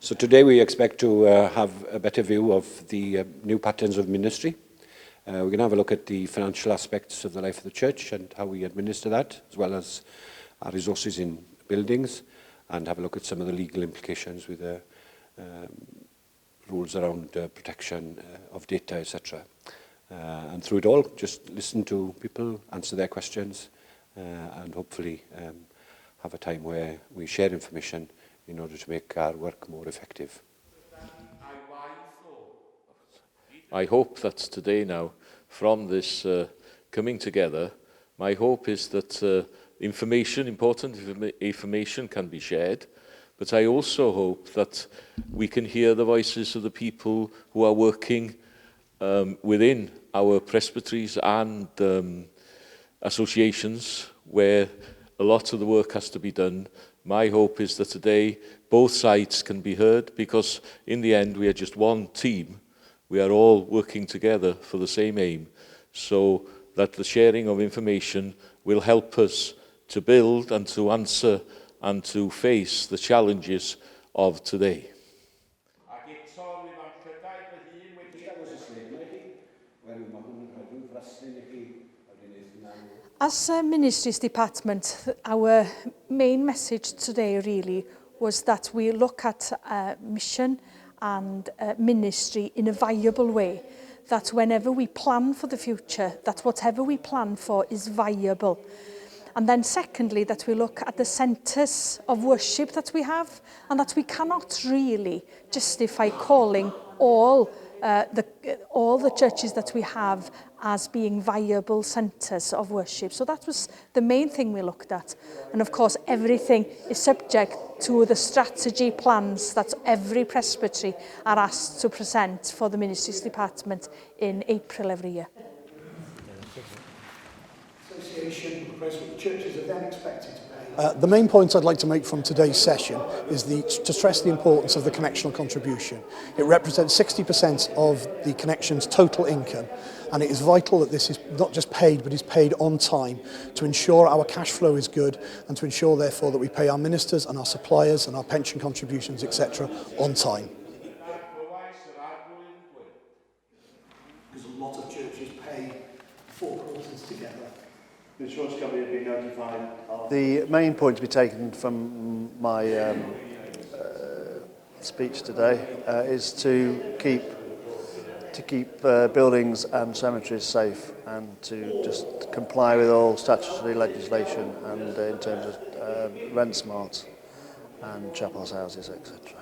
So today we expect to have a better view of the new patterns of ministry. We're going to have a look at the financial aspects of the life of the church and how we administer that, as well as our resources in buildings, and have a look at some of the legal implications with the rules around protection of data, etc. And through it all, just listen to people, answer their questions, and hopefully have a time where we share information in order to make our work more effective. I hope that today now, from this coming together, my hope is that important information can be shared, but I also hope that we can hear the voices of the people who are working within our presbyteries and associations where a lot of the work has to be done. My hope is that today both sides can be heard, because in the end we are just one team. We are all working together for the same aim, so that the sharing of information will help us to build and to answer and to face the challenges of today. As a Ministries Department, our main message today really was that we look at mission and ministry in a viable way. That whenever we plan for the future, that whatever we plan for is viable. And then secondly, that we look at the centres of worship that we have, and that we cannot really justify calling all the churches that we have as being viable centres of worship. So that was the main thing we looked at. And of course, everything is subject to the strategy plans that every presbytery are asked to present for the Ministries Department in April every year. Association, the churches are then expected to pay. The main point I'd like to make from today's session is to stress the importance of the connectional contribution. It represents 60% of the connection's total income, and it is vital that this is not just paid, but is paid on time to ensure our cash flow is good, and to ensure therefore that we pay our ministers and our suppliers and our pension contributions, etc. on time. Because a lot of churches pay 4 quarters together. The insurance company have been notified of... The main point to be taken from my speech today is to keep buildings and cemeteries safe, and to just comply with all statutory legislation, and in terms of rent smart and chapels, houses, etc.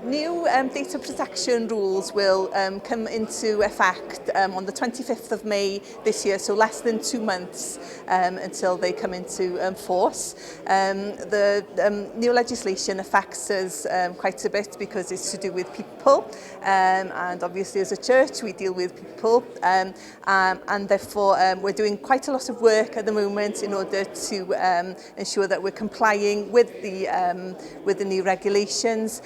New data protection rules will come into effect on the 25th of May this year, so less than 2 months until they come into force. The new legislation affects us quite a bit because it's to do with people, and obviously as a church we deal with people, and therefore we're doing quite a lot of work at the moment in order to ensure that we're complying with the new regulations.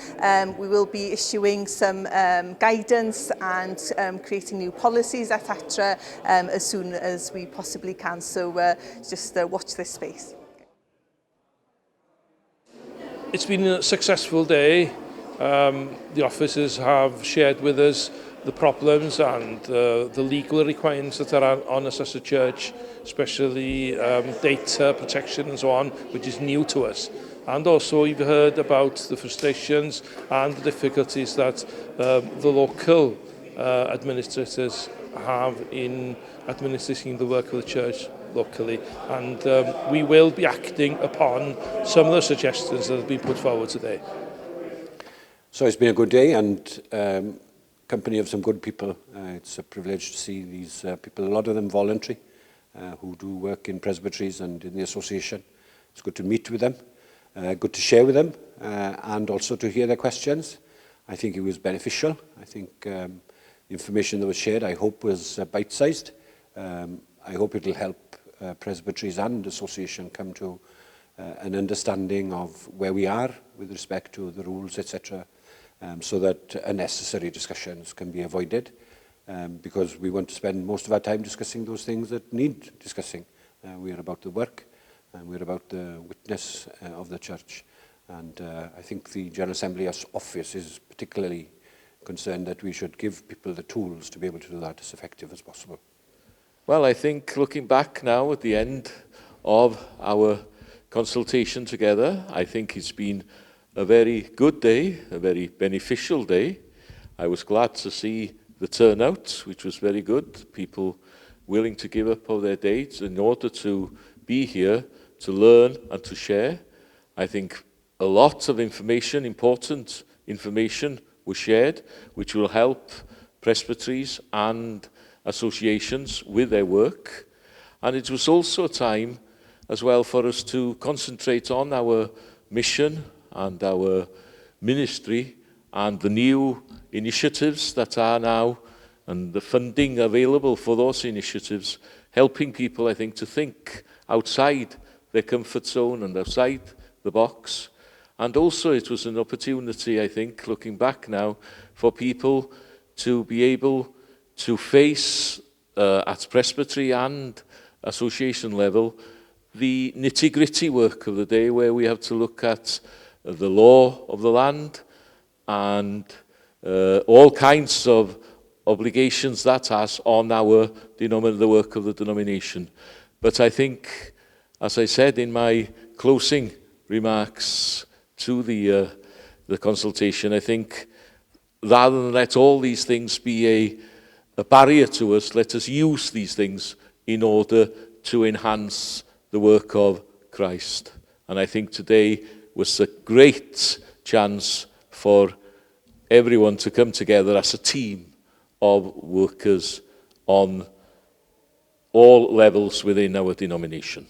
We will be issuing some guidance and creating new policies, etc., as soon as we possibly can. So just watch this space. It's been a successful day. The officers have shared with us the problems and the legal requirements that are on us as a church, especially data protection and so on, which is new to us. And also we've heard about the frustrations and the difficulties that the local administrators have in administrating the work of the church locally. And we will be acting upon some of the suggestions that have been put forward today. So it's been a good day, and company of some good people. It's a privilege to see these people, a lot of them voluntary, who do work in presbyteries and in the association. It's good to meet with them. Good to share with them, and also to hear their questions. I think it was beneficial. I think the information that was shared, I hope, was bite-sized. I hope it will help presbyteries and association come to an understanding of where we are with respect to the rules, etc., so that unnecessary discussions can be avoided, because we want to spend most of our time discussing those things that need discussing. We are about the work, and we're about the witness of the church. And I think the General Assembly office is particularly concerned that we should give people the tools to be able to do that as effective as possible. Well, I think looking back now at the end of our consultation together, I think it's been a very good day, a very beneficial day. I was glad to see the turnout, which was very good. People willing to give up of their days in order to be here, to learn and to share. I think a lot of information, important information, was shared, which will help presbyteries and associations with their work. And it was also a time as well for us to concentrate on our mission and our ministry and the new initiatives that are now, and the funding available for those initiatives, helping people, I think, to think outside their comfort zone and outside the box. And also it was an opportunity, I think, looking back now, for people to be able to face at presbytery and association level the nitty-gritty work of the day, where we have to look at the law of the land and all kinds of obligations that has on our the work of the denomination. But I think, as I said in my closing remarks to the consultation, I think rather than let all these things be a barrier to us, let us use these things in order to enhance the work of Christ. And I think today was a great chance for everyone to come together as a team of workers on all levels within our denomination.